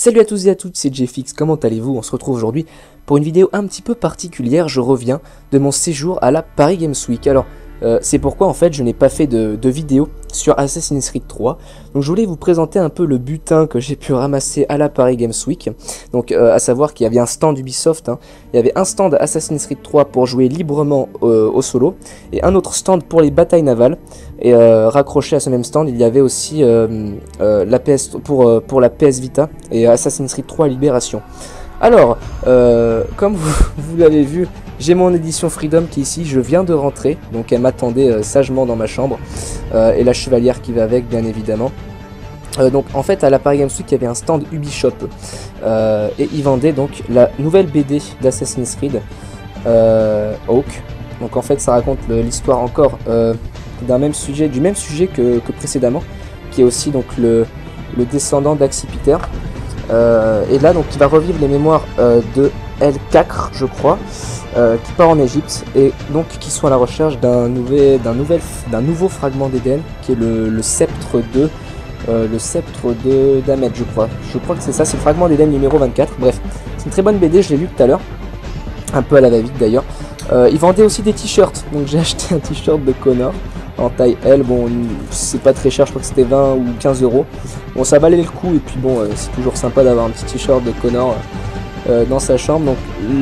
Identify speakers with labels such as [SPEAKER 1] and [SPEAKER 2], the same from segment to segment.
[SPEAKER 1] Salut à tous et à toutes, c'est JFX, comment allez-vous? On se retrouve aujourd'hui pour une vidéo un petit peu particulière. Je reviens de mon séjour à la Paris Games Week. Alors, c'est pourquoi en fait je n'ai pas fait de vidéo sur Assassin's Creed 3. Donc je voulais vous présenter un peu le butin que j'ai pu ramasser à la Paris Games Week. Donc à savoir qu'il y avait un stand Ubisoft, il y avait un stand Assassin's Creed 3 pour jouer librement au solo, et un autre stand pour les batailles navales. Et raccroché à ce même stand, il y avait aussi la PS pour la PS Vita et Assassin's Creed 3 Libération. Alors, comme vous l'avez vu, j'ai mon édition Freedom qui est ici, je viens de rentrer, donc elle m'attendait sagement dans ma chambre, et la chevalière qui va avec bien évidemment. Donc en fait à la Paris Games Week il y avait un stand Ubisoft, et ils vendaient donc la nouvelle BD d'Assassin's Creed, Hawk. Donc en fait ça raconte l'histoire encore du même sujet que précédemment, qui est aussi donc le descendant d'Axipiter. Et là donc il va revivre les mémoires de L4 je crois, qui part en Égypte et donc qui sont à la recherche d'un nouveau fragment d'Éden qui est le sceptre de d'Ahmed je crois que c'est ça, c'est le fragment d'Éden numéro 24. Bref, c'est une très bonne BD, je l'ai lu tout à l'heure, un peu à la va-vite d'ailleurs. Ils vendaient aussi des t-shirts, donc j'ai acheté un t-shirt de Connor en taille L. Bon, c'est pas très cher, je crois que c'était 20 ou 15 euros. Bon, ça valait le coup, et puis bon, c'est toujours sympa d'avoir un petit t-shirt de Connor dans sa chambre. Donc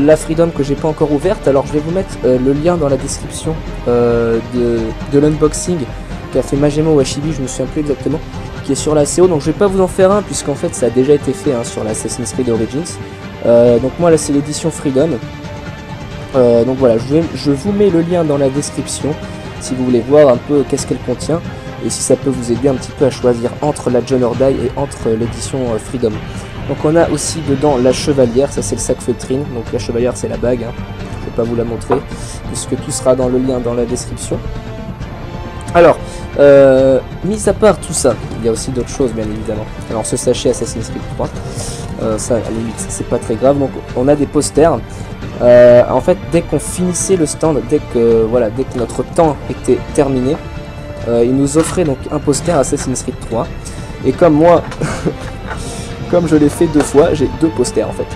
[SPEAKER 1] la Freedom que j'ai pas encore ouverte, alors je vais vous mettre le lien dans la description de l'unboxing qu'a fait Majemo Washibi, je me souviens plus exactement, qui est sur la CO. Donc je vais pas vous en faire un puisqu'en fait ça a déjà été fait sur la Assassin's Creed Origins. Donc moi là c'est l'édition Freedom. Donc voilà, je vous mets le lien dans la description si vous voulez voir un peu qu'est-ce qu'elle contient et si ça peut vous aider un petit peu à choisir entre la John or Die et entre l'édition Freedom. Donc on a aussi dedans la chevalière, ça c'est le sac feutrine, donc la chevalière c'est la bague, je vais pas vous la montrer puisque tout sera dans le lien dans la description. Alors, mis à part tout ça, il y a aussi d'autres choses bien évidemment. Alors ce sachet Assassin's Creed 3, ça à la limite c'est pas très grave. Donc on a des posters. En fait dès qu'on finissait le stand, dès que notre temps était terminé, ils nous offraient donc un poster Assassin's Creed 3. Et comme moi, comme je l'ai fait deux fois, j'ai deux posters en fait.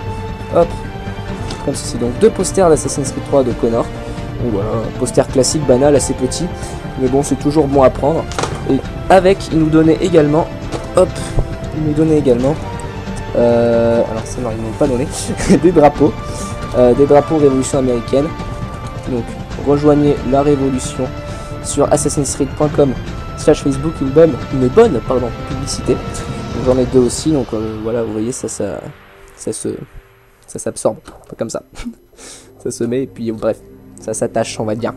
[SPEAKER 1] Hop, comme ceci, donc deux posters d'Assassin's Creed 3 de Connor. Donc voilà, un poster classique, banal, assez petit, mais bon c'est toujours bon à prendre. Et avec, ils nous donnaient également, alors ça non, ils m'ont pas donné, des drapeaux Révolution américaine. Donc rejoignez la Révolution sur assassinscreed.com/Facebook, une bonne publicité. J'en ai deux aussi, donc voilà, vous voyez ça s'absorbe, pas comme ça. Ça se met et puis bref, ça s'attache on va dire.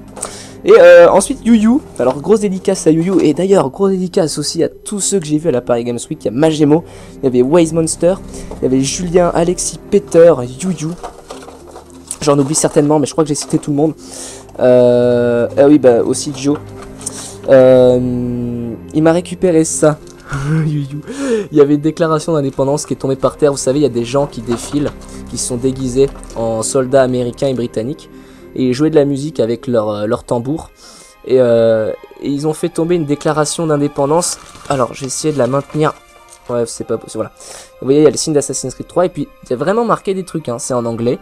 [SPEAKER 1] Et ensuite Yu-Yu, alors grosse dédicace à Yu-Yu, et d'ailleurs grosse dédicace aussi à tous ceux que j'ai vus à la Paris Games Week. Il y a Majemo, il y avait Wise Monster, il y avait Julien, Alexis, Peter, Yu-Yu. J'en oublie certainement, mais je crois que j'ai cité tout le monde. Ah oui, bah aussi Joe. Il m'a récupéré ça. Il y avait une déclaration d'indépendance qui est tombée par terre. Vous savez, il y a des gens qui défilent, qui sont déguisés en soldats américains et britanniques, et ils jouaient de la musique avec leur tambour. Et ils ont fait tomber une déclaration d'indépendance. Alors, j'ai essayé de la maintenir. Ouais, c'est pas possible. Voilà. Vous voyez, il y a le signe d'Assassin's Creed 3, et puis il y a vraiment marqué des trucs. C'est en anglais.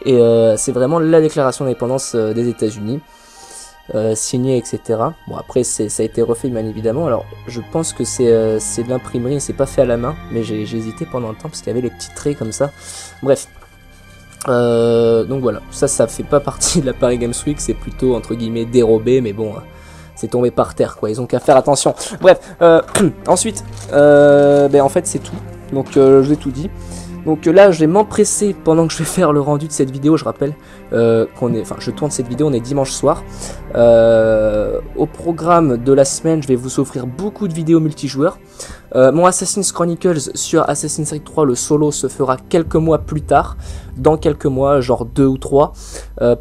[SPEAKER 1] Et c'est vraiment la déclaration d'indépendance des États-Unis, signée, etc. Bon, après, ça a été refait, bien évidemment. Alors, je pense que c'est de l'imprimerie, c'est pas fait à la main, mais j'ai hésité pendant un temps parce qu'il y avait les petits traits comme ça. Bref. Donc voilà, ça fait pas partie de la Paris Games Week, c'est plutôt entre guillemets dérobé, mais bon, c'est tombé par terre quoi, ils ont qu'à faire attention. Bref, ensuite, en fait, c'est tout. Donc, je vous ai tout dit. Donc là je vais m'empresser pendant que je vais faire le rendu de cette vidéo. Je rappelle je tourne cette vidéo, on est dimanche soir. Au programme de la semaine, je vais vous offrir beaucoup de vidéos multijoueurs. Mon Assassin's Chronicles sur Assassin's Creed 3, le solo, se fera quelques mois plus tard. Dans quelques mois, genre 2 ou 3.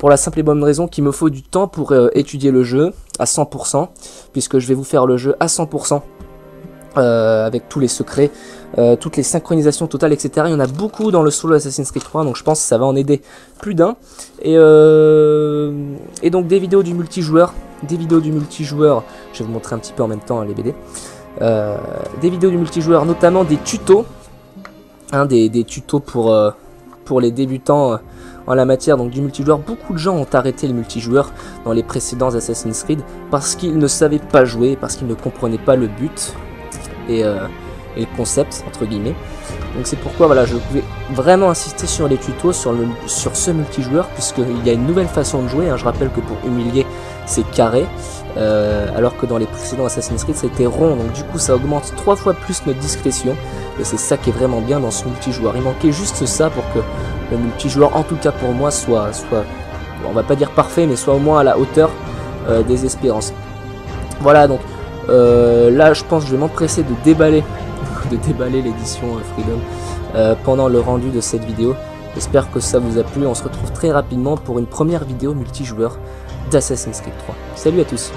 [SPEAKER 1] Pour la simple et bonne raison qu'il me faut du temps pour étudier le jeu à 100%. Puisque je vais vous faire le jeu à 100%. Avec tous les secrets, toutes les synchronisations totales, etc. Il y en a beaucoup dans le solo Assassin's Creed 3, donc je pense que ça va en aider plus d'un. Et donc des vidéos du multijoueur, je vais vous montrer un petit peu en même temps les BD. Des vidéos du multijoueur, notamment des tutos des tutos pour les débutants en la matière, donc du multijoueur. Beaucoup de gens ont arrêté le multijoueur dans les précédents Assassin's Creed parce qu'ils ne savaient pas jouer, parce qu'ils ne comprenaient pas le but et le concept entre guillemets. Donc c'est pourquoi voilà, je pouvais vraiment insister sur les tutos, sur ce multijoueur, puisqu'il y a une nouvelle façon de jouer, hein. Je rappelle que pour humilier c'est carré, alors que dans les précédents Assassin's Creed c'était rond, donc du coup ça augmente 3 fois plus notre discrétion, et c'est ça qui est vraiment bien dans ce multijoueur. Il manquait juste ça pour que le multijoueur, en tout cas pour moi, soit on va pas dire parfait, mais soit au moins à la hauteur des espérances. Voilà, donc là je pense que je vais m'empresser de déballer l'édition Freedom pendant le rendu de cette vidéo. J'espère que ça vous a plu. On se retrouve très rapidement pour une première vidéo multijoueur d'Assassin's Creed 3. Salut à tous.